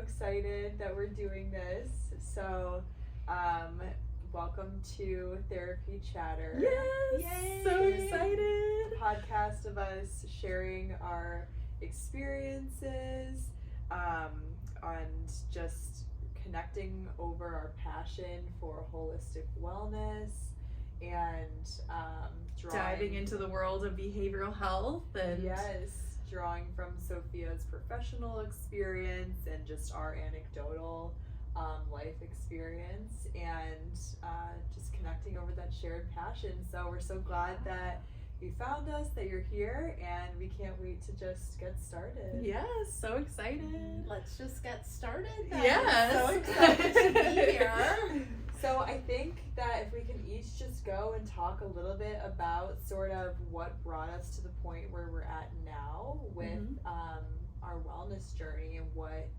excited that we're doing this. So, welcome to Therapy Chatter. Yes! Yay! So excited! A podcast of us sharing our experiences and just connecting over our passion for holistic wellness and Diving into the world of behavioral health and drawing from Sophia's professional experience and just our anecdotal life experience and just connecting over that shared passion. So we're so glad that you found us, that you're here, and we can't wait to just get started. Yes, so excited. Let's just get started then. Yes. So excited to be here. So I think that if we can each just go and talk a little bit about sort of what brought us to the point where we're at now with our wellness journey and what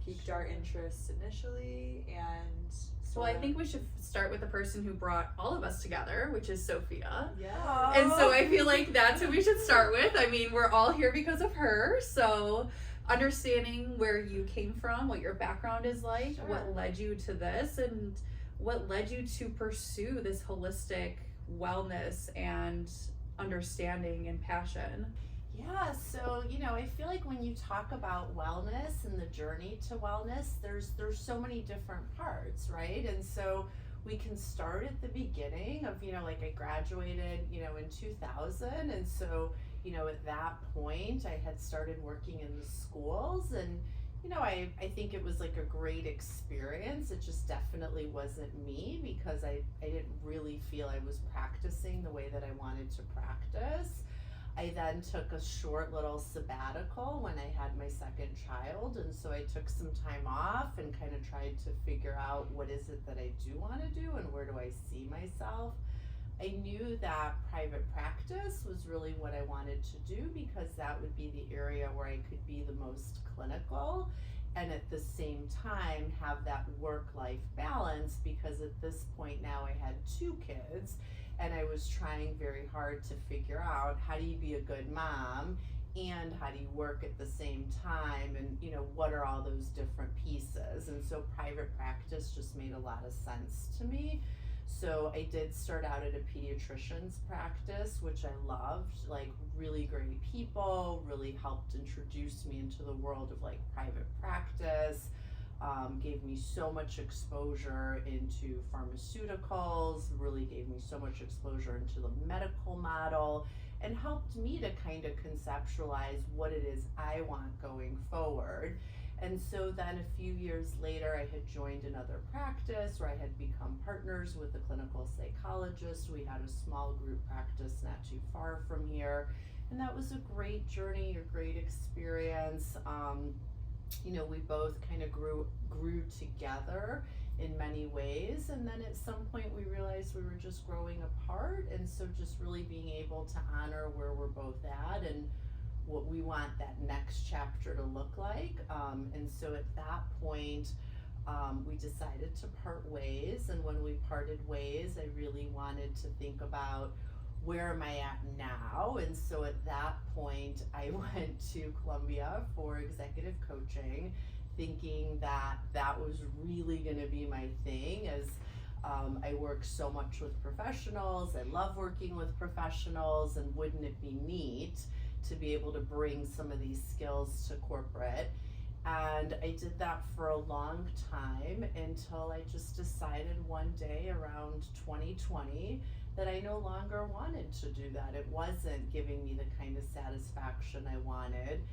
piqued our interest initially and Well, I think we should start with the person who brought all of us together, which is Sophia. Yeah. And so I feel like that's who we should start with. I mean, we're all here because of her. So understanding where you came from, what your background is like, what led you to this, and what led you to pursue this holistic wellness and understanding and passion. Yeah, so I feel like when you talk about wellness and the journey to wellness, there's so many different parts, right? And so we can start at the beginning of, I graduated, in 2000, and so, at that point I had started working in the schools, and I think it was like a great experience. It just definitely wasn't me because I didn't really feel I was practicing the way that I wanted to practice. I then took a short little sabbatical when I had my second child, and so I took some time off and kind of tried to figure out what is it that I do want to do and where do I see myself. I knew that private practice was really what I wanted to do because that would be the area where I could be the most clinical and at the same time have that work-life balance, because at this point now I had 2 kids and I was trying very hard to figure out how do you be a good mom and how do you work at the same time, and what are all those different pieces. And so private practice just made a lot of sense to me. So I did start out at a pediatrician's practice, which I loved, like really great people, really helped introduce me into the world of like private practice, gave me so much exposure into pharmaceuticals, really gave me so much exposure into the medical model, and helped me to kind of conceptualize what it is I want going forward. And so then a few years later, I had joined another practice where I had become partners with a clinical psychologist. We had a small group practice not too far from here. And that was a great journey, a great experience. We both kind of grew together in many ways. And then at some point we realized we were just growing apart. And so just really being able to honor where we're both at and what we want that next chapter to look like. And so at that point, we decided to part ways. And when we parted ways, I really wanted to think about where am I at now? And so at that point, I went to Columbia for executive coaching, thinking that that was really gonna be my thing, as I work so much with professionals. I love working with professionals, and wouldn't it be neat to be able to bring some of these skills to corporate. And I did that for a long time until I just decided one day around 2020 that I no longer wanted to do that. It wasn't giving me the kind of satisfaction I wanted.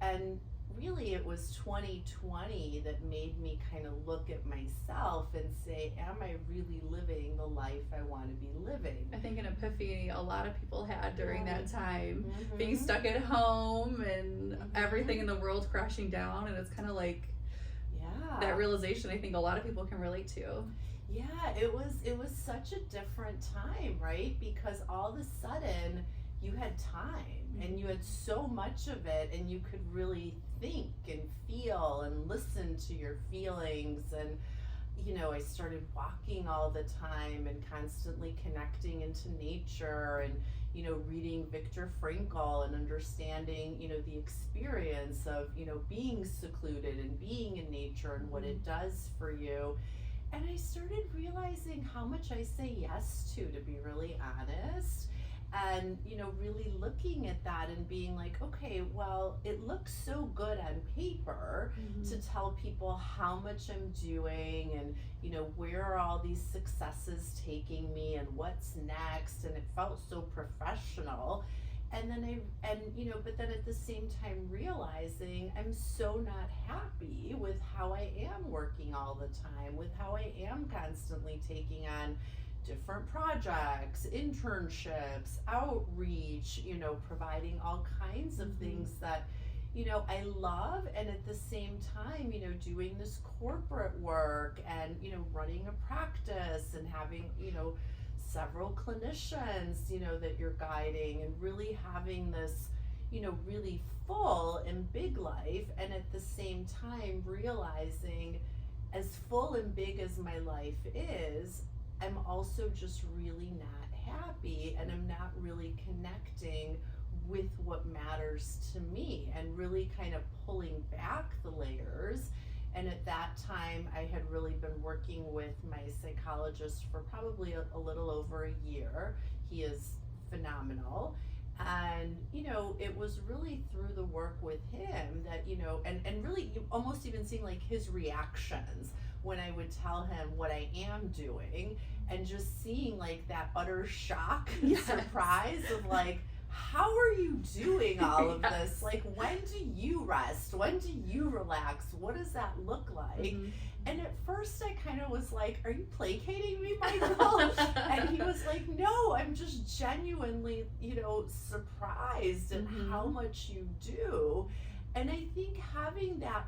And really it was 2020 that made me kind of look at myself and say, am I really living the life I want to be living? I think an epiphany a lot of people had during that time, being stuck at home and everything in the world crashing down, and it's kind of like that realization I think a lot of people can relate to. Yeah, it was such a different time, right? Because all of a sudden you had time and you had so much of it, and you could really think and feel and listen to your feelings. And I started walking all the time and constantly connecting into nature, and reading Viktor Frankl and understanding, the experience of, being secluded and being in nature and what it does for you. And I started realizing how much I say yes to be really honest. And, really looking at that and being like, okay, well, it looks so good on paper to tell people how much I'm doing and, where are all these successes taking me and what's next. And it felt so professional. And then but then at the same time realizing I'm so not happy with how I am working all the time, with how I am constantly taking on different projects, internships, outreach, providing all kinds of things that, I love. And at the same time, doing this corporate work and, running a practice and having, several clinicians, that you're guiding and really having this, really full and big life. And at the same time, realizing as full and big as my life is, I'm also just really not happy and I'm not really connecting with what matters to me and really kind of pulling back the layers. And at that time, I had really been working with my psychologist for probably a little over a year. He is phenomenal. And, it was really through the work with him that, and really almost even seeing like his reactions when I would tell him what I am doing and just seeing like that utter shock and surprise of like, how are you doing all of this? Like, when do you rest? When do you relax? What does that look like? And at first I kind of was like, are you placating me, Michael? And he was like, no, I'm just genuinely, surprised at how much you do. And I think having that,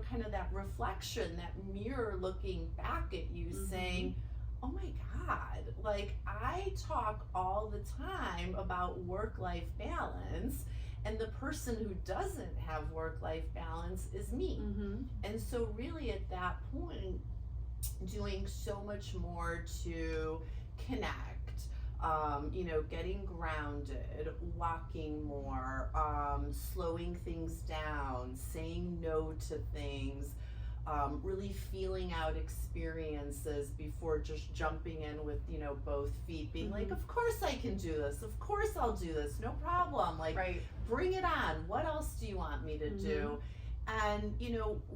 kind of that reflection, that mirror looking back at you saying, oh my God, like I talk all the time about work-life balance and the person who doesn't have work-life balance is me. And so really at that point, doing so much more to connect, getting grounded, walking more, slowing things down, saying no to things, really feeling out experiences before just jumping in with, both feet, being like, of course I can do this. Of course I'll do this. No problem. Like, bring it on. What else do you want me to do? And,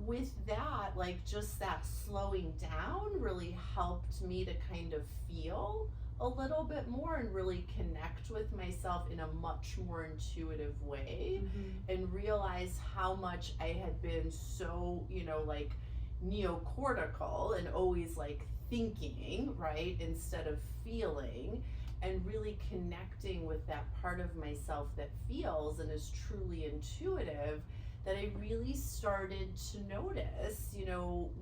with that, like just that slowing down really helped me to kind of feel a little bit more and really connect with myself in a much more intuitive way and realize how much I had been so, like neocortical and always like thinking, right, instead of feeling, and really connecting with that part of myself that feels and is truly intuitive, that I really started to notice,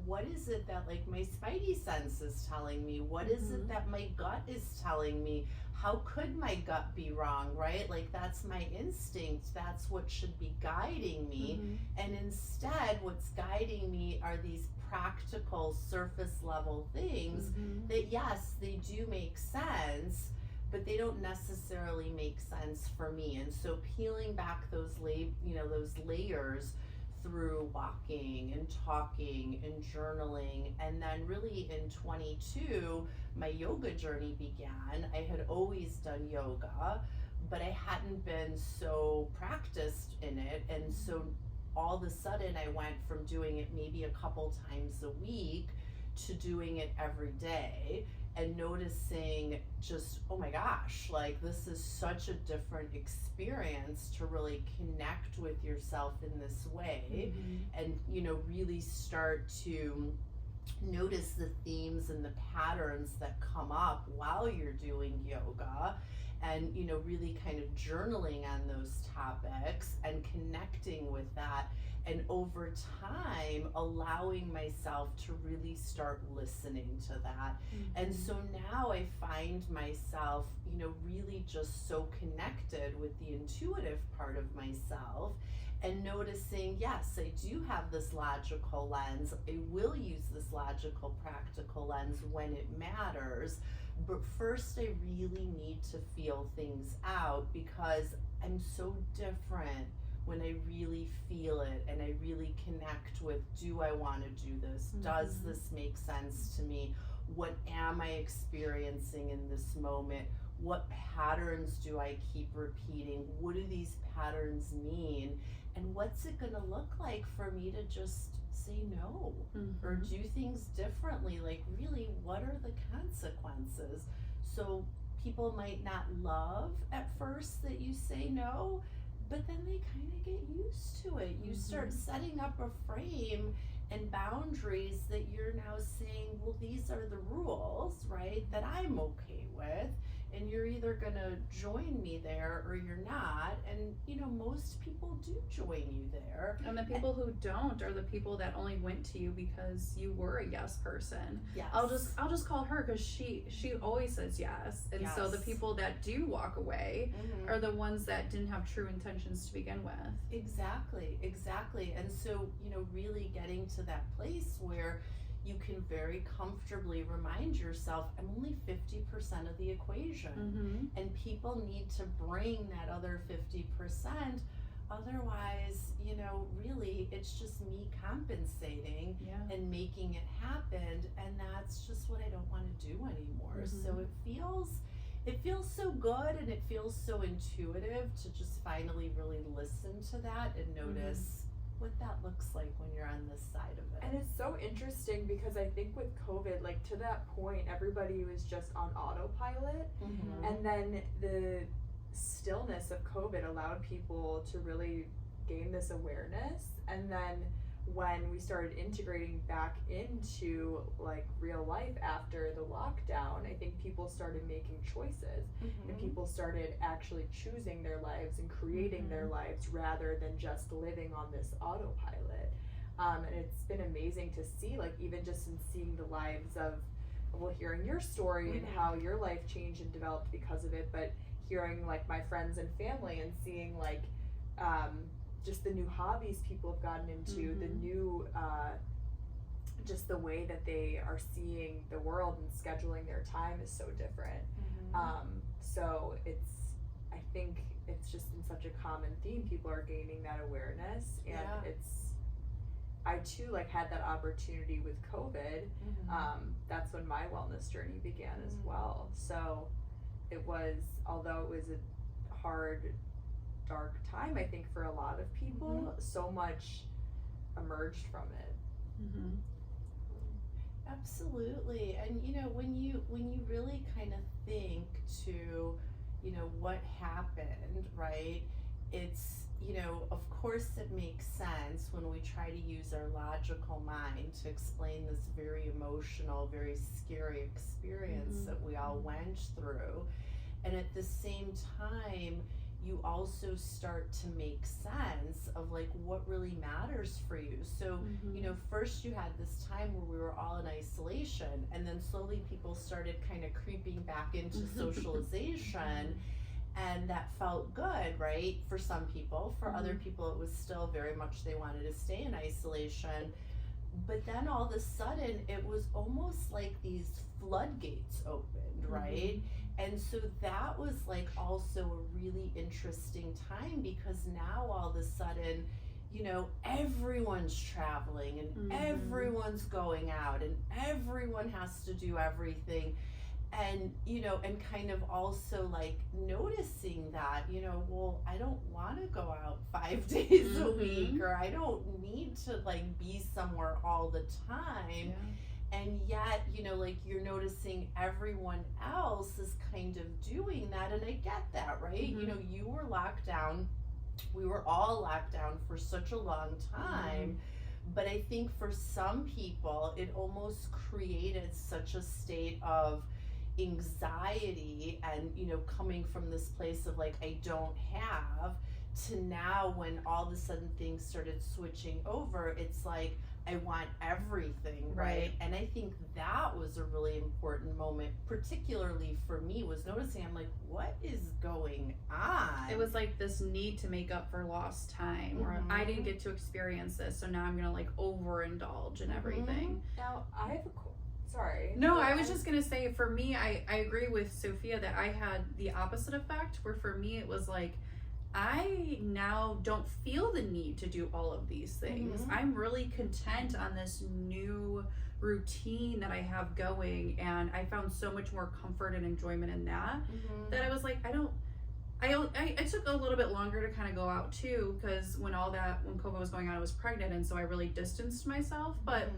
what is it that like my spidey sense is telling me? What is it that my gut is telling me? How could my gut be wrong, right? Like that's my instinct. That's what should be guiding me. And instead, what's guiding me are these practical surface level things that yes, they do make sense, but they don't necessarily make sense for me. And so peeling back those those layers through walking and talking and journaling, and then really in 22 my yoga journey began. I had always done yoga, but I hadn't been so practiced in it, and so all of a sudden I went from doing it maybe a couple times a week to doing it every day, and noticing just, oh my gosh, like this is such a different experience to really connect with yourself in this way, and really start to notice the themes and the patterns that come up while you're doing yoga, and really kind of journaling on those topics and connecting with that, and over time allowing myself to really start listening to that. And so now I find myself really just so connected with the intuitive part of myself, and noticing, yes, I do have this logical lens. I will use this logical, practical lens when it matters, But first, I really need to feel things out because I'm so different when I really feel it and I really connect with, do I want to do this? Does this make sense to me? What am I experiencing in this moment? What patterns do I keep repeating? What do these patterns mean? And what's it going to look like for me to just say no or do things differently? Like, really, what are the consequences? So people might not love at first that you say no, but then they kind of get used to it. You start setting up a frame and boundaries that you're now saying, well, these are the rules, right, that I'm okay with. And you're either gonna join me there or you're not. And you know, most people do join you there. And the people who don't are the people that only went to you because you were a yes person. Yes. I'll just call her because she always says yes. And so the Yes. people that do walk away are the ones that didn't have true intentions to begin with. Exactly. And so, you know, really getting to that place where you can very comfortably remind yourself, I'm only 50% of the equation. And people need to bring that other 50%. Otherwise, you know, really, it's just me compensating and making it happen. And that's just what I don't want to do anymore. So it feels so good and it feels so intuitive to just finally really listen to that and notice what that looks like when you're on this side of it. And it's so interesting because I think with COVID, like to that point, everybody was just on autopilot. And then the stillness of COVID allowed people to really gain this awareness. And then when we started integrating back into like real life after the lockdown, I think people started making choices and people started actually choosing their lives and creating their lives rather than just living on this autopilot. And it's been amazing to see, like even just in seeing the lives of, well, hearing your story and how your life changed and developed because of it, but hearing like my friends and family and seeing like just the new hobbies people have gotten into, the new just the way that they are seeing the world and scheduling their time is so different. So I think it's just been such a common theme. People are gaining that awareness, and I too like had that opportunity with COVID. That's when my wellness journey began as well. So it was, although it was a hard, dark time, I think for a lot of people, so much emerged from it. Absolutely. And you know, when you really kind of think to, you know, what happened, right? It's, you know, of course it makes sense when we try to use our logical mind to explain this very emotional, very scary experience that we all went through. And at the same time, you also start to make sense of like what really matters for you. So, you know, first you had this time where we were all in isolation, and then slowly people started kind of creeping back into socialization. And that felt good, right? For some people. For other people, it was still very much they wanted to stay in isolation. But then all of a sudden, it was almost like these floodgates opened, right? And so that was like also a really interesting time, because now all of a sudden, you know, everyone's traveling and everyone's going out and everyone has to do everything. And, you know, and kind of also like noticing that, you know, well, I don't want to go out 5 days a week, or I don't need to like be somewhere all the time. And yet, you know, like you're noticing everyone else is kind of doing that. And I get that, right? You know, you were locked down. We were all locked down for such a long time. But I think for some people, it almost created such a state of anxiety and, you know, coming from this place of like, I don't have, to now when all of a sudden things started switching over, it's like, I want everything, right? And I think that was a really important moment, particularly for me, was noticing, I'm like, what is going on? It was like this need to make up for lost time, or I didn't get to experience this, so now I'm gonna like overindulge in everything. Now, I have sorry. No, I was just gonna say, for me, I agree with Sophia that I had the opposite effect, where for me it was like, I now don't feel the need to do all of these things. I'm really content on this new routine that I have going, and I found so much more comfort and enjoyment in that, that I was like, I took a little bit longer to kind of go out too, because when COVID was going on, I was pregnant, and so I really distanced myself, but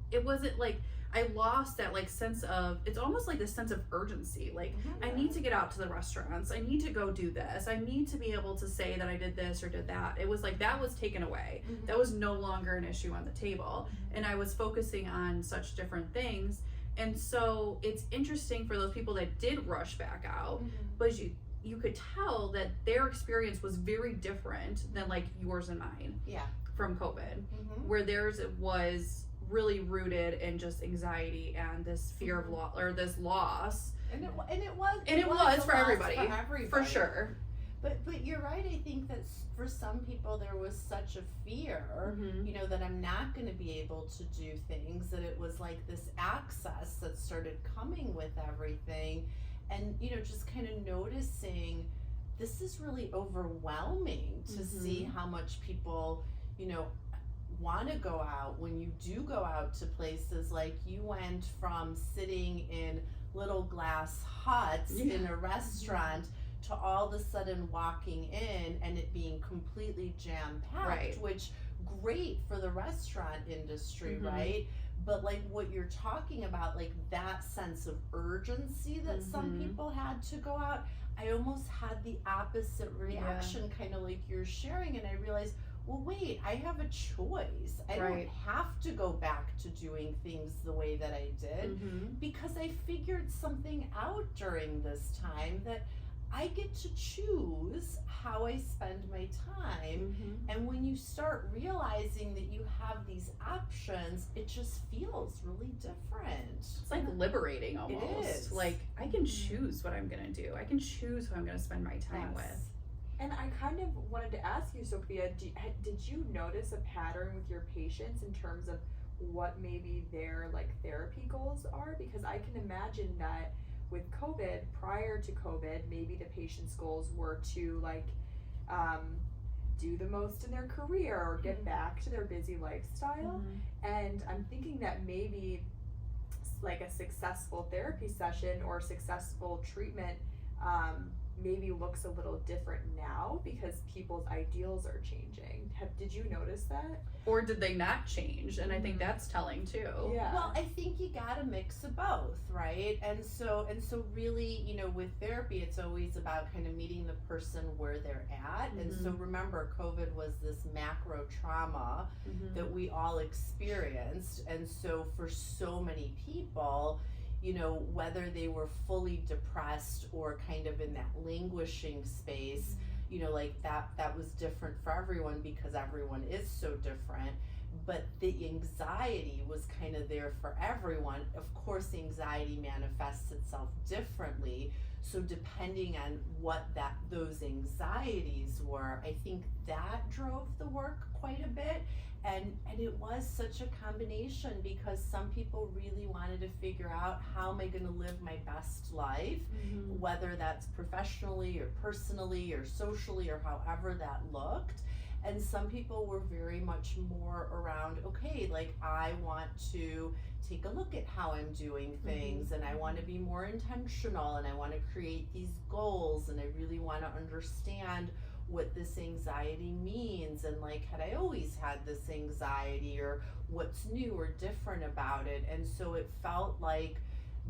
it wasn't like I lost that like sense of, it's almost like this sense of urgency. Like, I need to get out to the restaurants. I need to go do this. I need to be able to say that I did this or did that. It was like, that was taken away. That was no longer an issue on the table. And I was focusing on such different things. And so it's interesting for those people that did rush back out, but you could tell that their experience was very different than like yours and mine. Yeah. From COVID, where theirs was really rooted in just anxiety and this fear of loss, or this loss. And it was for everybody, for sure. But you're right. I think that for some people there was such a fear, you know, that I'm not going to be able to do things, that it was like this access that started coming with everything. And, you know, just kind of noticing this is really overwhelming to see how much people, you know, want to go out. When you do go out to places, like you went from sitting in little glass huts in a restaurant to all of a sudden walking in and it being completely jam-packed, which great for the restaurant industry, right? But like what you're talking about, like that sense of urgency that some people had to go out, I almost had the opposite reaction, kind of like you're sharing, and I realized, well, wait, I have a choice. I don't have to go back to doing things the way that I did, because I figured something out during this time, that I get to choose how I spend my time. And when you start realizing that you have these options, it just feels really different. It's like liberating almost. It is. Like, I can choose what I'm gonna do. I can choose who I'm gonna spend my time with. And I kind of wanted to ask you, Sophia, did you notice a pattern with your patients in terms of what maybe their like therapy goals are? Because I can imagine that with COVID, prior to COVID, maybe the patient's goals were to like do the most in their career or get back to their busy lifestyle. And I'm thinking that maybe like a successful therapy session or successful treatment maybe looks a little different now because people's ideals are changing. Did you notice that? Or did they not change? And I think that's telling too. Yeah. Well, I think you got a mix of both, right? And so really, you know, with therapy, it's always about kind of meeting the person where they're at. And so remember, COVID was this macro trauma that we all experienced. And so for so many people, you know, whether they were fully depressed or kind of in that languishing space, you know, like that was different for everyone because everyone is so different. But the anxiety was kind of there for everyone. Of course, anxiety manifests itself differently. So depending on what those anxieties were, I think that drove the work quite a bit. And it was such a combination because some people really wanted to figure out, how am I going to live my best life, whether that's professionally or personally or socially or however that looked. And some people were very much more around, okay, like I want to take a look at how I'm doing things, and I want to be more intentional, and I want to create these goals, and I really want to understand what this anxiety means, and like, had I always had this anxiety, or what's new or different about it. And so it felt like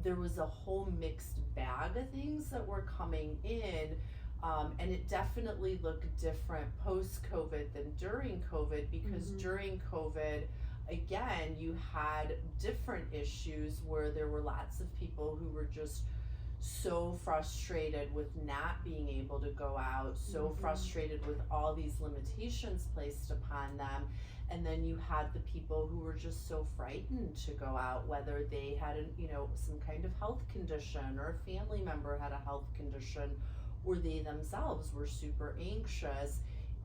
there was a whole mixed bag of things that were coming in. And it definitely looked different post-COVID than during COVID, because during COVID, again, you had different issues where there were lots of people who were just so frustrated with not being able to go out, so frustrated with all these limitations placed upon them. And then you had the people who were just so frightened to go out, whether they had some kind of health condition, or a family member had a health condition, or they themselves were super anxious.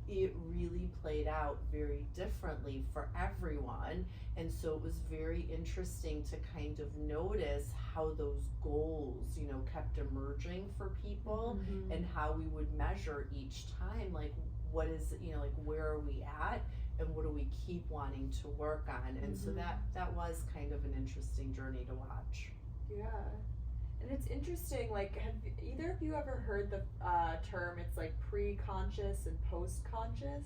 It really played out very different. differently for everyone. And so it was very interesting to kind of notice how those goals, you know, kept emerging for people, and how we would measure each time, like, what is, you know, like, where are we at and what do we keep wanting to work on. And so that was kind of an interesting journey to watch. Yeah. And it's interesting, like, have either of you ever heard the term, it's like pre-conscious and post-conscious?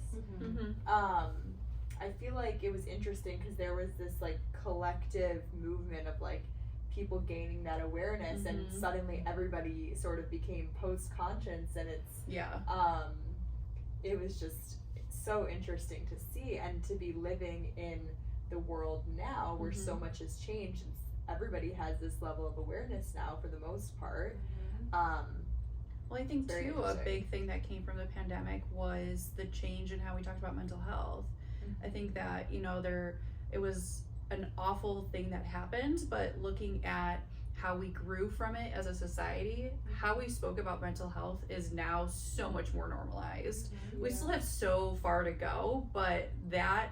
I feel like it was interesting because there was this like collective movement of like people gaining that awareness, and suddenly everybody sort of became post-conscious, and it's it was just so interesting to see and to be living in the world now where so much has changed, and everybody has this level of awareness now for the most part. Well, I think Very too, a interesting. big thing that came from the pandemic was the change in how we talked about mental health. I think that, you know, it was an awful thing that happened, but looking at how we grew from it as a society, how we spoke about mental health is now so much more normalized. We still have so far to go, but that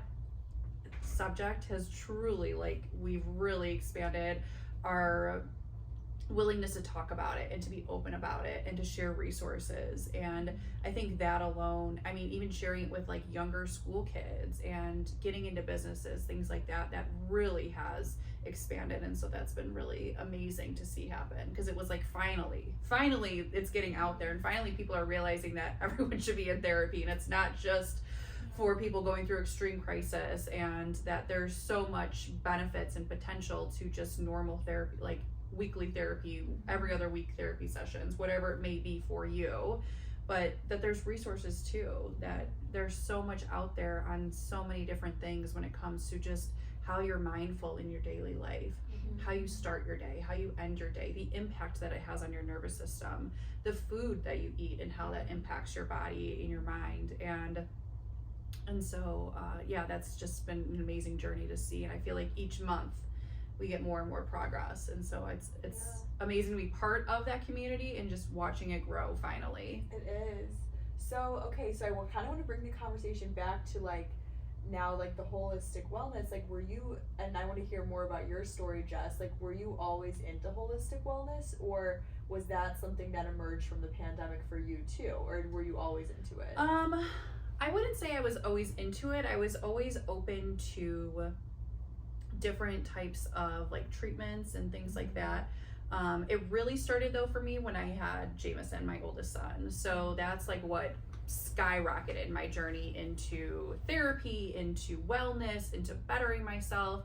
subject has truly, like, we've really expanded our willingness to talk about it and to be open about it and to share resources. And I think that alone, I mean, even sharing it with like younger school kids and getting into businesses, things like that, that really has expanded. And so that's been really amazing to see happen, because it was like finally it's getting out there, and finally people are realizing that everyone should be in therapy, and it's not just for people going through extreme crisis, and that there's so much benefits and potential to just normal therapy, like weekly therapy, every other week therapy sessions, whatever it may be for you, but that there's resources too, that there's so much out there on so many different things when it comes to just how you're mindful in your daily life, how you start your day, how you end your day, the impact that it has on your nervous system, the food that you eat and how that impacts your body and your mind. And so that's just been an amazing journey to see, and I feel like each month we get more and more progress, and so it's amazing to be part of that community and just watching it grow finally. It is. So okay, so I kind of want to bring the conversation back to like now, like the holistic wellness. Like, were you, and I want to hear more about your story, Jess, like were you always into holistic wellness, or was that something that emerged from the pandemic for you too, or were you always into it? I wouldn't say I was always into it. I was always open to different types of like treatments and things like that. It really started though for me when I had Jameson, my oldest son. So that's like what skyrocketed my journey into therapy, into wellness, into bettering myself.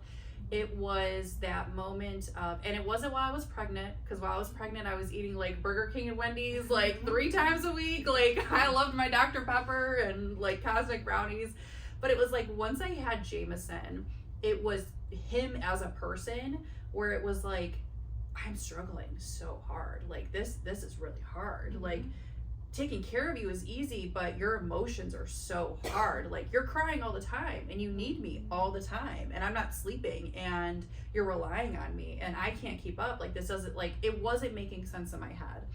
It was that moment of, and it wasn't while I was pregnant, because while I was pregnant I was eating like Burger King and Wendy's like 3 times a week. Like I loved my Dr. Pepper and like cosmic brownies. But it was like once I had Jameson, it was him as a person, where it was like, I'm struggling so hard, like this is really hard. Like taking care of you is easy, but your emotions are so hard. Like you're crying all the time and you need me all the time, and I'm not sleeping and you're relying on me and I can't keep up. Like this doesn't, like, it wasn't making sense in my head.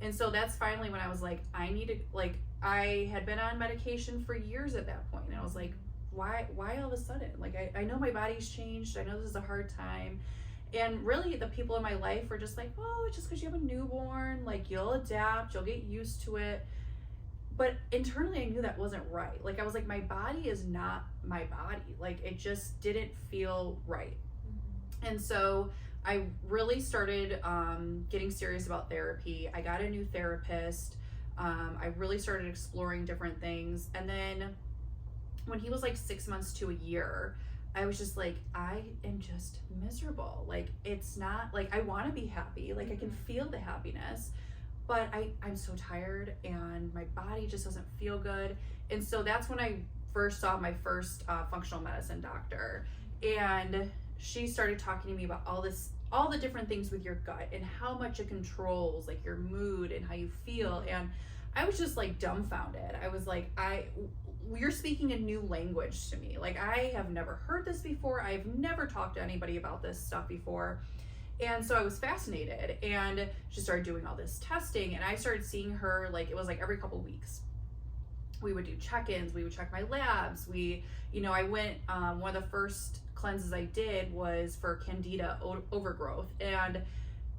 And so that's finally when I was like, I need to, like, I had been on medication for years at that point, and I was like, why all of a sudden? Like I know my body's changed, I know this is a hard time. And really the people in my life were just like, oh, it's just because you have a newborn, like you'll adapt, you'll get used to it. But internally I knew that wasn't right. Like I was like, my body is not my body. Like it just didn't feel right. And so I really started getting serious about therapy. I got a new therapist. I really started exploring different things. And then when he was like 6 months to a year, I was just like, I am just miserable. Like, it's not, like, I want to be happy. Like, I can feel the happiness, but I'm so tired and my body just doesn't feel good. And so that's when I first saw my first functional medicine doctor. And she started talking to me about all the different things with your gut and how much it controls, like, your mood and how you feel. And I was just, like, dumbfounded. I was like, you're speaking a new language to me. Like, I have never heard this before. I've never talked to anybody about this stuff before. And so I was fascinated, and she started doing all this testing, and I started seeing her, like, it was like every couple weeks. we would do check-ins, we would check my labs. I went, one of the first cleanses I did was for candida overgrowth, and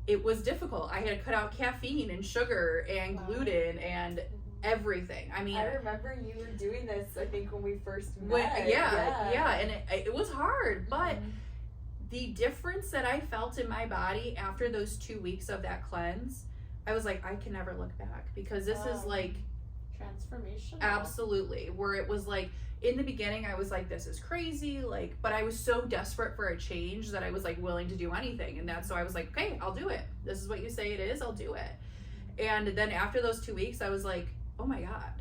it was difficult. I had to cut out caffeine and sugar and gluten and everything. I mean, I remember you were doing this, I think, when we first met. Yeah, and it was hard, but the difference that I felt in my body after those 2 weeks of that cleanse, I was like, I can never look back, because this is like transformational. Absolutely. Where it was like, in the beginning, I was like, this is crazy, like, but I was so desperate for a change that I was like willing to do anything. And so I was like, okay, I'll do it. This is what you say it is, I'll do it. And then after those 2 weeks, I was like, oh my God.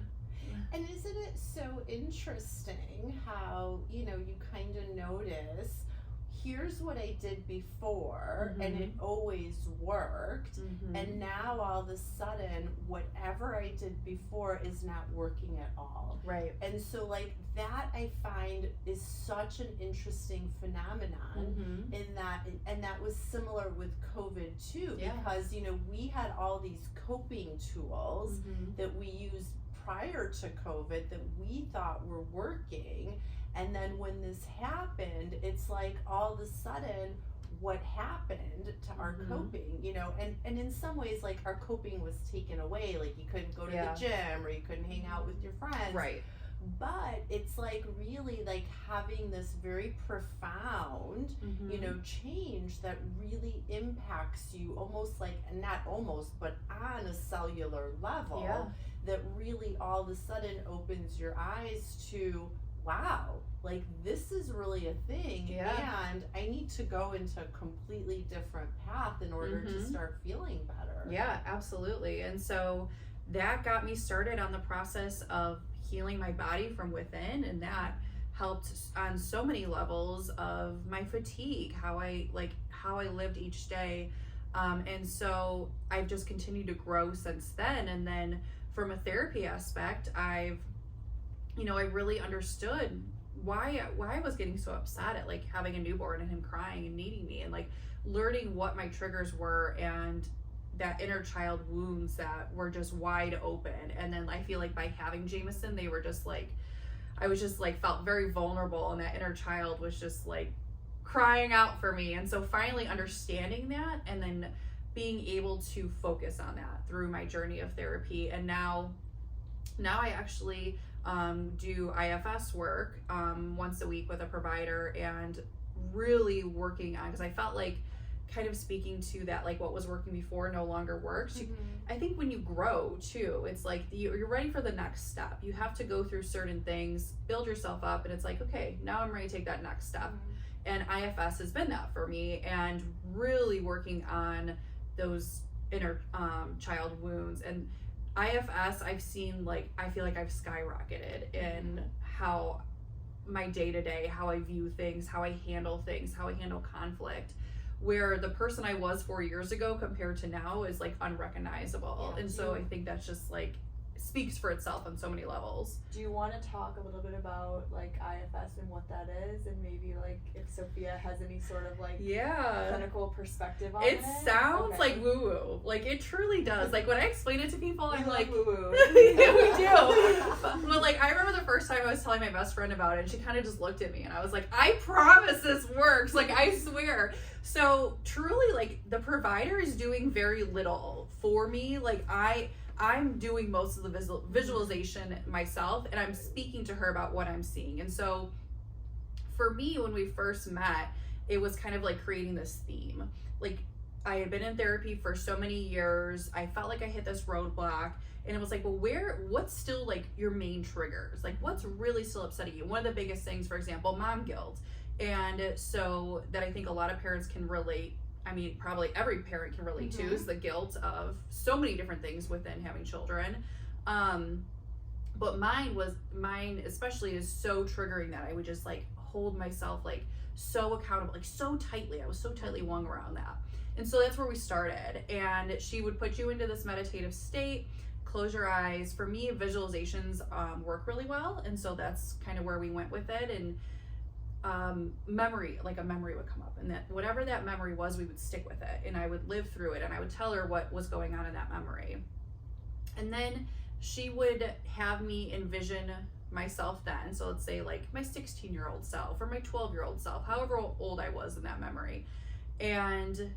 And isn't it so interesting how, you kind of notice, here's what I did before, and it always worked, and now all of a sudden, whatever I did before is not working at all. Right. And so, like, that I find is such an interesting phenomenon in that, and that was similar with COVID too, because, we had all these coping tools that we used prior to COVID that we thought were working. And then when this happened, it's like all of a sudden, what happened to our coping, and in some ways, like, our coping was taken away. Like, you couldn't go to the gym, or you couldn't hang out with your friends. Right. But it's like really like having this very profound, change that really impacts you almost like, not almost, but on a cellular level, that really all of a sudden opens your eyes to, wow, like, this is really a thing, and I need to go into a completely different path in order to start feeling better. Yeah, absolutely. And so that got me started on the process of healing my body from within, and that helped on so many levels of my fatigue, how I lived each day. And so I've just continued to grow since then. And then from a therapy aspect, I really understood why I was getting so upset at, like, having a newborn and him crying and needing me, and like learning what my triggers were, and that inner child wounds that were just wide open. And then I feel like by having Jameson, they were just like, I was just like, felt very vulnerable, and that inner child was just like crying out for me. And so finally understanding that, and then being able to focus on that through my journey of therapy. And now I actually do IFS work once a week with a provider, and really working on, because I felt like, kind of speaking to that, like, what was working before no longer works. I think when you grow too, it's like you're ready for the next step. You have to go through certain things, build yourself up, and it's like, okay, now I'm ready to take that next step. And IFS has been that for me, and really working on those inner child wounds. And IFS, I've seen, like, I feel like I've skyrocketed in how my day-to-day, how I view things, how I handle things, how I handle conflict, where the person I was 4 years ago compared to now is like unrecognizable. And so I think that's just like speaks for itself on so many levels. Do you want to talk a little bit about like IFS and what that is, and maybe like if Sophia has any sort of like clinical perspective on it? It sounds like woo-woo. Like, it truly does. Like, when I explain it to people, I'm like, woo-woo. Yeah, we do. But like, I remember the first time I was telling my best friend about it, and she kind of just looked at me, and I was like, I promise this works. Like, I swear. So truly, like, the provider is doing very little for me. Like, I'm doing most of the visualization myself, and I'm speaking to her about what I'm seeing. And so for me, when we first met, it was kind of like creating this theme. Like, I had been in therapy for so many years. I felt like I hit this roadblock, and it was like, well, what's still like your main triggers? Like, what's really still upsetting you? One of the biggest things, for example, mom guilt. And so that I think a lot of parents can relate. I mean, probably every parent can relate to, is the guilt of so many different things within having children. But mine especially is so triggering that I would just like hold myself like so accountable, like so tightly. I was so tightly hung around that. And so that's where we started. And she would put you into this meditative state, close your eyes. For me, visualizations work really well. And so that's kind of where we went with it. And memory would come up, and that whatever that memory was, we would stick with it, and I would live through it, and I would tell her what was going on in that memory. And then she would have me envision myself then. So let's say like my 16-year-old self or my 12-year-old self, however old I was in that memory, and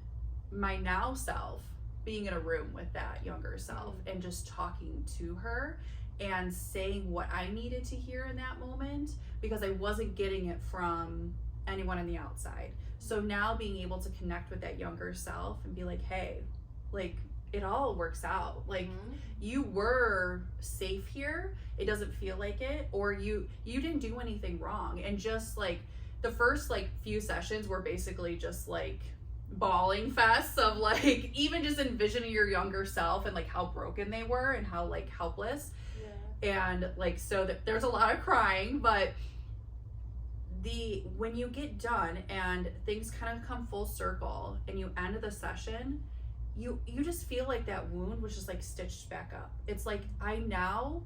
my now self being in a room with that younger self and just talking to her and saying what I needed to hear in that moment, because I wasn't getting it from anyone on the outside. So now being able to connect with that younger self and be like, hey, like, it all works out. Like, you were safe here. It doesn't feel like it, or you didn't do anything wrong. And just like the first like few sessions were basically just like bawling fests of like even just envisioning your younger self and like how broken they were and how like helpless. And like, so there's a lot of crying, but when you get done and things kind of come full circle and you end the session, you just feel like that wound was just like stitched back up. It's like, I now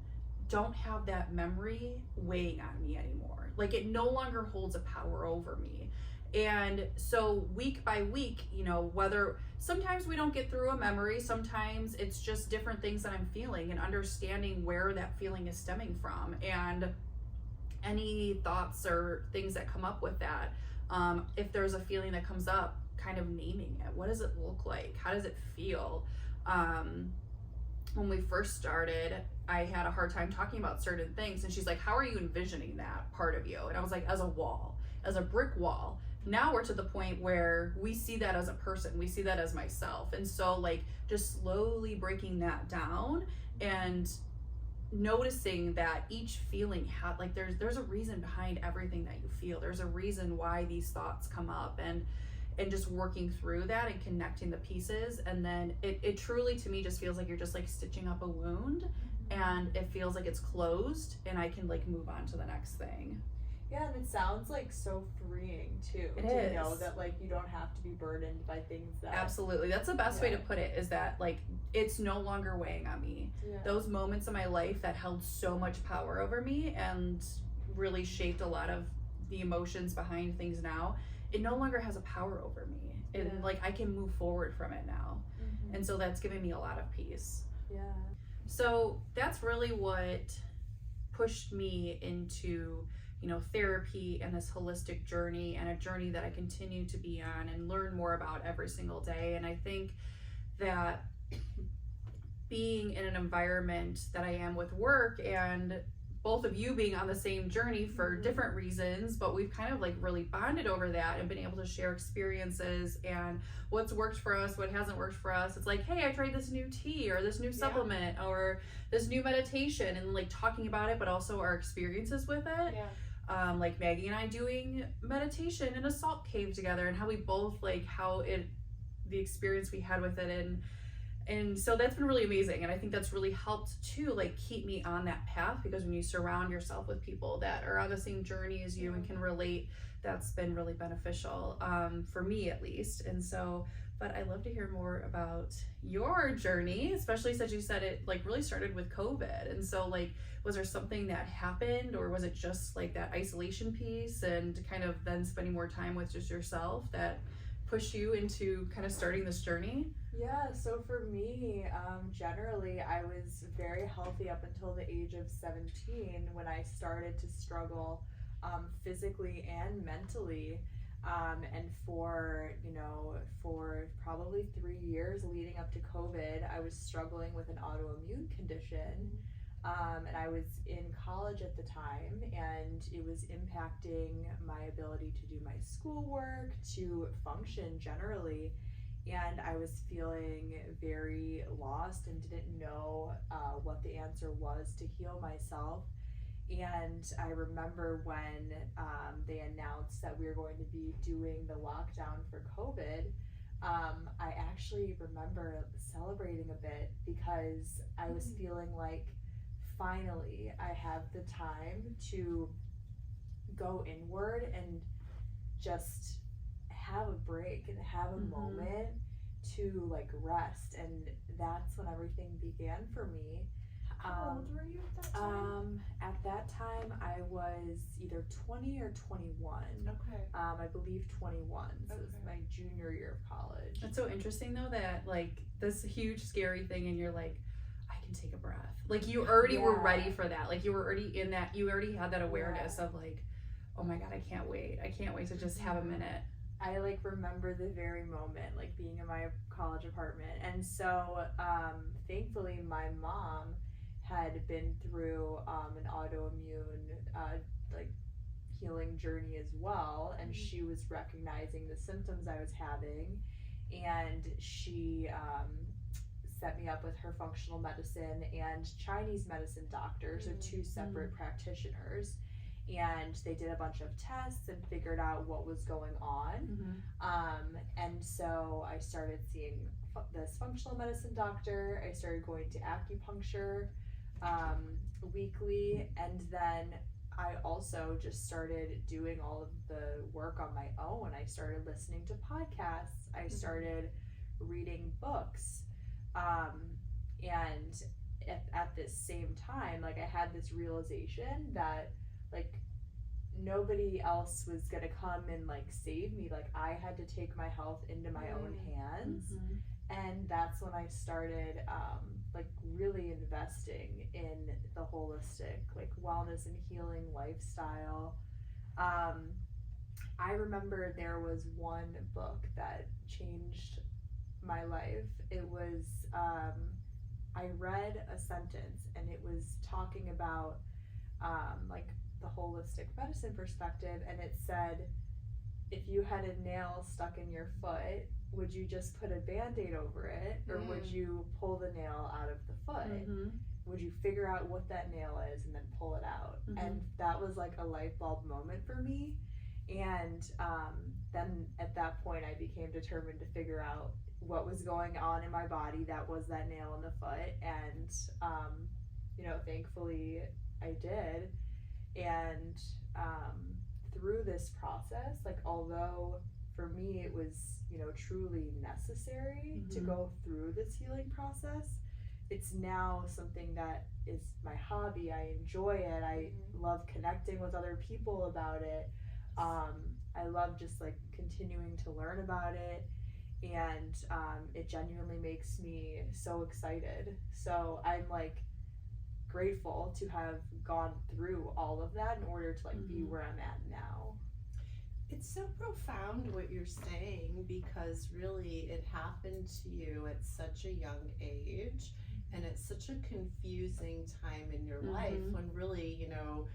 don't have that memory weighing on me anymore. Like, it no longer holds a power over me. And so week by week, you know, whether sometimes we don't get through a memory, sometimes it's just different things that I'm feeling, and understanding where that feeling is stemming from and any thoughts or things that come up with that. If there's a feeling that comes up, kind of naming it. What does it look like? How does it feel? When we first started, I had a hard time talking about certain things, and she's like, how are you envisioning that part of you? And I was like, as a wall, as a brick wall. Now we're to the point where we see that as a person, we see that as myself. And so like just slowly breaking that down and noticing that each feeling like there's a reason behind everything that you feel. There's a reason why these thoughts come up, and just working through that and connecting the pieces. And then it truly, to me, just feels like you're just like stitching up a wound, and it feels like it's closed and I can like move on to the next thing. Yeah, and it sounds like so freeing too. It to is. know that like you don't have to be burdened by things that. Absolutely. That's the best way to put it, is that like it's no longer weighing on me. Yeah. Those moments in my life that held so much power over me and really shaped a lot of the emotions behind things now, it no longer has a power over me. And like I can move forward from it now. And so that's given me a lot of peace. Yeah. So that's really what pushed me into, you know, therapy and this holistic journey, and a journey that I continue to be on and learn more about every single day. And I think that being in an environment that I am with work, and both of you being on the same journey for different reasons, but we've kind of like really bonded over that and been able to share experiences and what's worked for us, what hasn't worked for us. It's like, hey, I tried this new tea or this new supplement or this new meditation, and like talking about it, but also our experiences with it. Like Maggie and I doing meditation in a salt cave together, and how we both like the experience we had with it, and so that's been really amazing. And I think that's really helped to like keep me on that path, because when you surround yourself with people that are on the same journey as you and can relate, that's been really beneficial, for me at least. And so, but I'd love to hear more about your journey, especially since you said it like really started with COVID. And so like, was there something that happened, or was it just like that isolation piece and kind of then spending more time with just yourself that pushed you into kind of starting this journey? Yeah, so for me, generally, I was very healthy up until the age of 17, when I started to struggle physically and mentally. And for probably 3 years leading up to COVID, I was struggling with an autoimmune condition. And I was in college at the time, and it was impacting my ability to do my schoolwork, to function generally. And I was feeling very lost and didn't know what the answer was to heal myself. And I remember when they announced that we were going to be doing the lockdown for COVID, I actually remember celebrating a bit, because I was feeling like finally I have the time to go inward and just have a break and have a moment to like rest. And that's when everything began for me. How old were you at that time? At that time I was either 20 or 21. Okay. I believe 21. So it was my junior year of college. That's so interesting though, that like this huge scary thing, and you're like, I can can take a breath. Like you already were Yeah. ready for that. Like you were already in that, you already had that awareness of like, oh my God, I can't wait to just have a minute. I like remember the very moment, like being in my college apartment. And so thankfully my mom had been through an autoimmune like healing journey as well, and she was recognizing the symptoms I was having, and she set me up with her functional medicine and Chinese medicine doctor, so two separate practitioners, and they did a bunch of tests and figured out what was going on. And so I started seeing this functional medicine doctor. I started going to acupuncture weekly, and then I also just started doing all of the work on my own. I started listening to podcasts. I started reading books. And at this same time, like I had this realization that like nobody else was gonna come and like save me. Like I had to take my health into my own hands. And that's when I started like really investing in the holistic like wellness and healing lifestyle. I remember there was one book that changed my life. It was I read a sentence, and it was talking about like the holistic medicine perspective, and it said, if you had a nail stuck in your foot, would you just put a Band-Aid over it, or would you pull the nail out of the foot? Would you figure out what that nail is and then pull it out? And that was like a light bulb moment for me. And then at that point I became determined to figure out what was going on in my body that was that nail in the foot. And you know, thankfully I did. And through this process, like although for me it was, you know, truly necessary to go through this healing process, it's now something that is my hobby. I enjoy it. I love connecting with other people about it. I love just like continuing to learn about it, and it genuinely makes me so excited. So I'm like grateful to have gone through all of that in order to like be where I'm at now. It's so profound what you're saying, because really it happened to you at such a young age, and it's such a confusing time in your life when really, you know,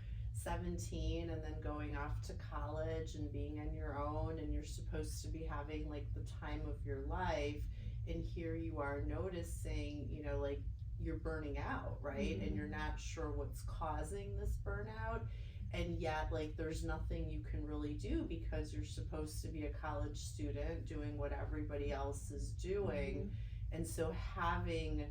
17 and then going off to college and being on your own, and you're supposed to be having like the time of your life, and here you are noticing, you know, like you're burning out, right? And you're not sure what's causing this burnout, and yet like there's nothing you can really do because you're supposed to be a college student doing what everybody else is doing. And so having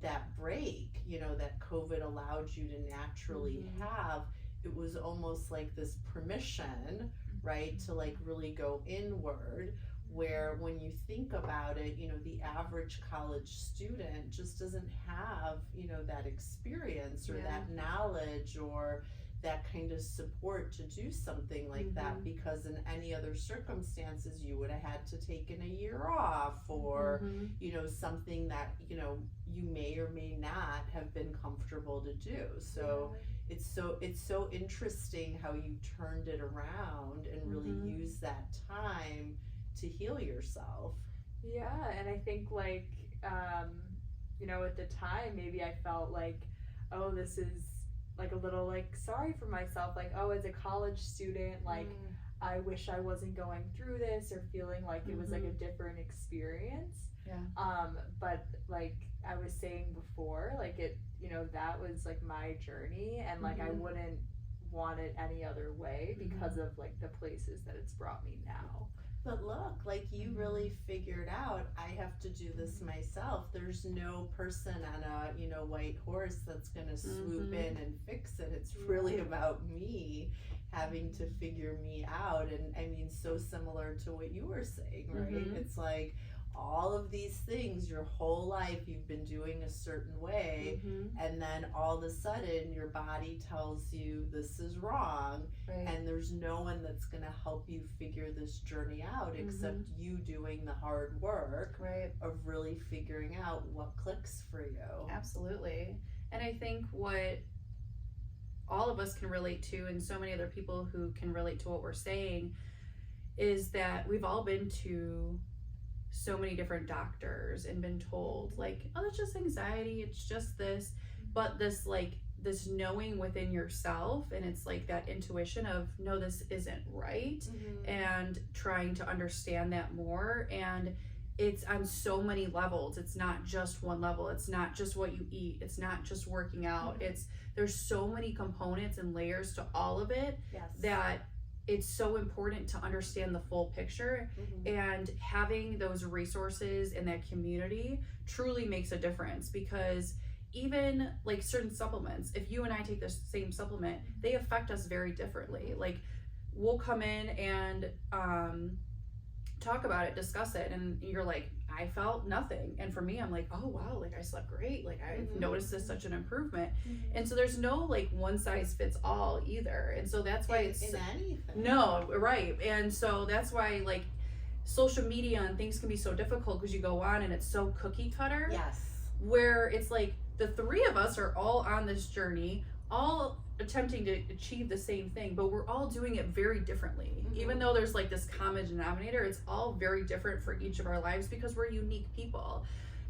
that break, you know, that COVID allowed you to naturally have, it was almost like this permission, right, to like really go inward, where when you think about it, you know, the average college student just doesn't have, you know, that experience or that knowledge or that kind of support to do something like that, because in any other circumstances you would have had to taken a year off, or you know, something that, you know, you may or may not have been comfortable to do. So it's so interesting how you turned it around and really used that time to heal yourself. Yeah, and I think like you know, at the time maybe I felt like, oh, this is like a little like sorry for myself, like, oh, as a college student, like I wish I wasn't going through this, or feeling like it was like a different experience. But like I was saying before, like it, you know, that was like my journey, and like I wouldn't want it any other way because of like the places that it's brought me now. But look, like you really figured out, I have to do this myself. There's no person on a, you know, white horse that's gonna swoop in and fix it. It's really about me having to figure me out. And I mean, so similar to what you were saying, right? It's like all of these things your whole life you've been doing a certain way, and then all of a sudden your body tells you this is wrong, and there's there's no one that's going to help you figure this journey out except you doing the hard work of really figuring out what clicks for you. Absolutely. And I think what all of us can relate to, and so many other people who can relate to what we're saying, is that we've all been to so many different doctors and been told like, oh, it's just anxiety, it's just this, but this knowing within yourself, and it's like that intuition of, no, this isn't right, and trying to understand that more. And it's on so many levels. It's not just one level. It's not just what you eat. It's not just working out. There's so many components and layers to all of it that it's so important to understand the full picture, and having those resources and that community truly makes a difference. Because even like certain supplements, if you and I take the same supplement, they affect us very differently. Like we'll come in and talk about it, discuss it, and you're like, I felt nothing. And for me, I'm like, oh wow, like I slept great. Like I've noticed this such an improvement. And so there's no like one size fits all either. And so that's why it's in anything. No, right. And so that's why like social media and things can be so difficult, because you go on and it's so cookie cutter. Yes. Where it's like the three of us are all on this journey, all attempting to achieve the same thing, but we're all doing it very differently. Even though there's like this common denominator, it's all very different for each of our lives because we're unique people.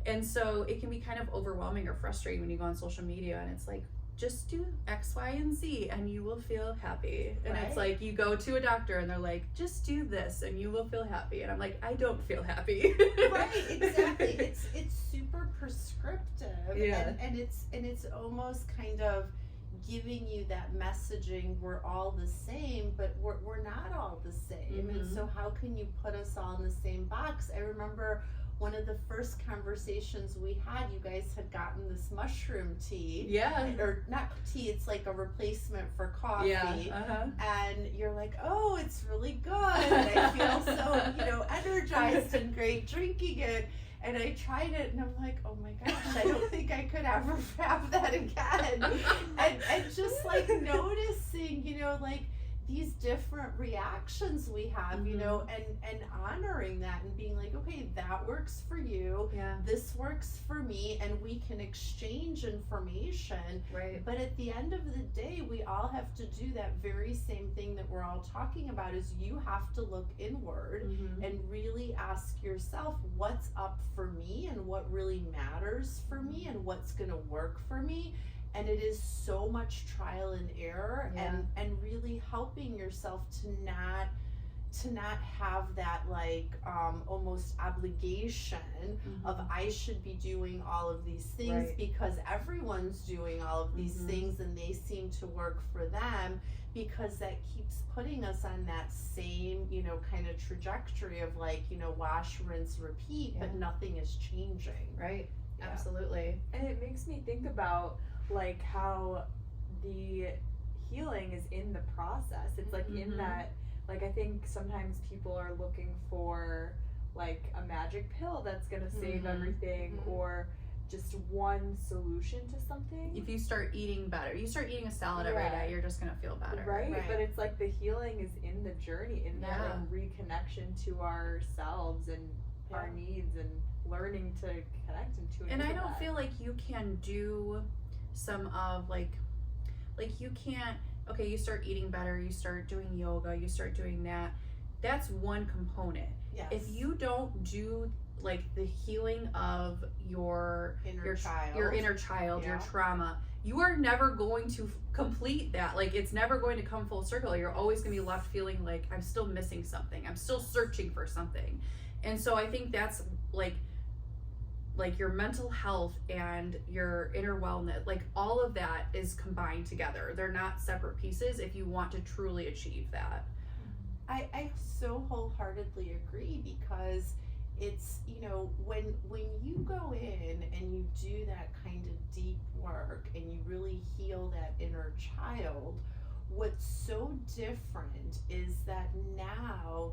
And so it can be kind of overwhelming or frustrating when you go on social media and it's like, just do X, Y, and Z and you will feel happy. And it's like you go to a doctor and they're like, just do this and you will feel happy. And I'm like, I don't feel happy. Right, exactly. It's super prescriptive. And it's almost kind of giving you that messaging, we're all the same, but we're not all the same. And so how can you put us all in the same box? I remember one of the first conversations we had, you guys had gotten this mushroom tea. Or not tea, it's like a replacement for coffee. And you're like, oh, it's really good. And I feel so, energized and great drinking it. And I tried it and I'm like, oh my gosh, I don't think I could ever have that again. And just like noticing, like these different reactions we have, and honoring that and being like, okay, that works for you. This works for me, and we can exchange information. But at the end of the day, we all have to do that very same thing that we're all talking about, is you have to look inward and really ask yourself, what's up for me and what really matters for me and what's going to work for me. And it is so much trial and error, and really helping yourself to not have that like almost obligation of I should be doing all of these things because everyone's doing all of these things and they seem to work for them, because that keeps putting us on that same kind of trajectory of like wash, rinse, repeat, but nothing is changing. Absolutely. And it makes me think about like how the healing is in the process. It's like in that, like I think sometimes people are looking for like a magic pill that's gonna save everything, or just one solution to something. If you start eating better, you start eating a salad every day, you're just gonna feel better. But it's like the healing is in the journey, in that like reconnection to ourselves and our needs, and learning to connect and tune into And I don't that. feel like you can do some of like you can't, okay, you start eating better, you start doing yoga, you start doing that. That's one component. If you don't do like the healing of your inner child, your trauma, you are never going to complete that. Like it's never going to come full circle. You're always going to be left feeling like I'm still missing something. I'm still searching for something. And so I think that's like your mental health and your inner wellness, like all of that is combined together. They're not separate pieces if you want to truly achieve that. I so wholeheartedly agree, because it's, when you go in and you do that kind of deep work and you really heal that inner child, what's so different is that now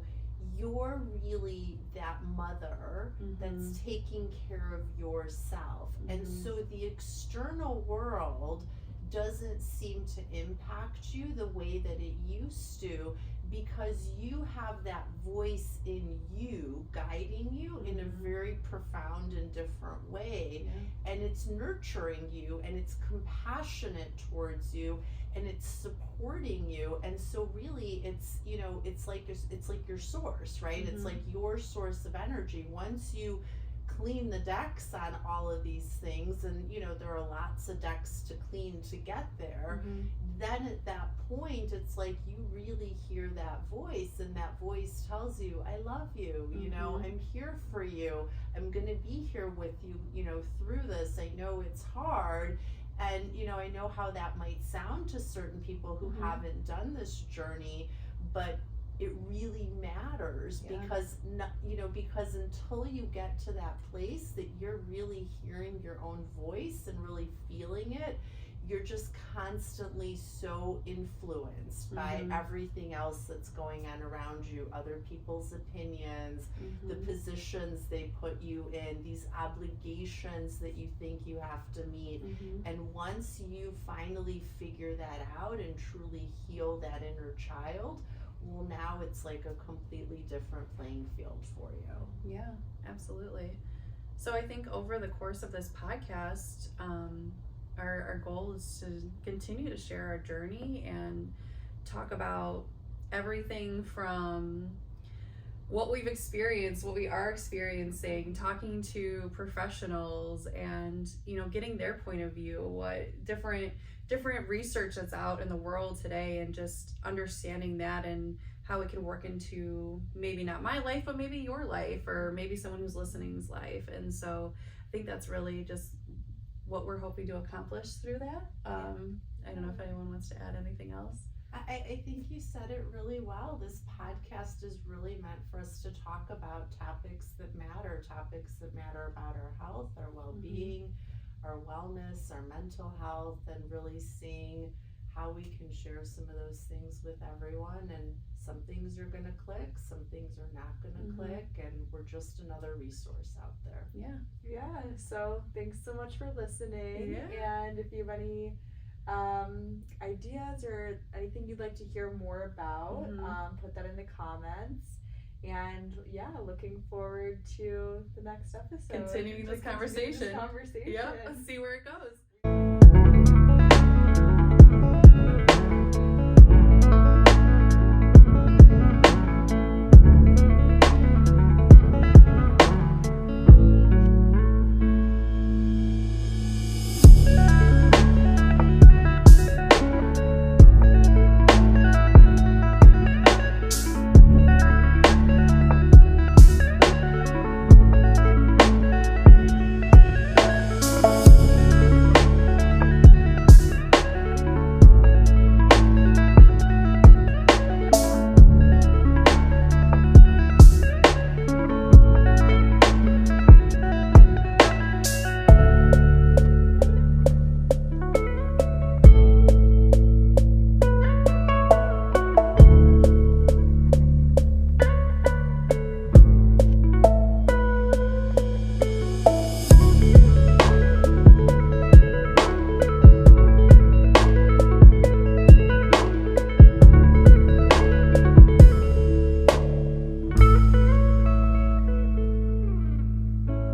you're really that mother that's taking care of yourself. And so the external world doesn't seem to impact you the way that it used to, because you have that voice in you guiding you in a very profound and different way. And it's nurturing you, and it's compassionate towards you, and it's supporting you. And so really it's, you know, it's like your source, right? It's like your source of energy. Once you clean the decks on all of these things, and you know, there are lots of decks to clean to get there, then at that point it's like you really hear that voice, and that voice tells you, I love you, you know, I'm here for you, I'm gonna be here with you, you know, through this. I know it's hard, and you know, I know how that might sound to certain people who haven't done this journey, but it really matters, because you know, because until you get to that place that you're really hearing your own voice and really feeling it, you're just constantly so influenced by everything else that's going on around you, other people's opinions, the positions they put you in, these obligations that you think you have to meet. And once you finally figure that out and truly heal that inner child, well, now it's like a completely different playing field for you. Yeah, absolutely. So I think over the course of this podcast, our goal is to continue to share our journey and talk about everything from what we've experienced, what we are experiencing, talking to professionals, and you know, getting their point of view, what different research that's out in the world today, and just understanding that and how it can work into maybe not my life, but maybe your life, or maybe someone who's listening's life. And so I think that's really just what we're hoping to accomplish through that. I don't know if anyone wants to add anything else. I think you said it really well. This podcast is really meant for us to talk about topics that matter about our health, our well-being, our wellness, our mental health, and really seeing how we can share some of those things with everyone. And some things are going to click, some things are not going to click, and we're just another resource out there. Yeah, so thanks so much for listening. And if you have any ideas or anything you'd like to hear more about, put that in the comments. And yeah, looking forward to the next episode. Continuing this conversation. Yeah, See where it goes.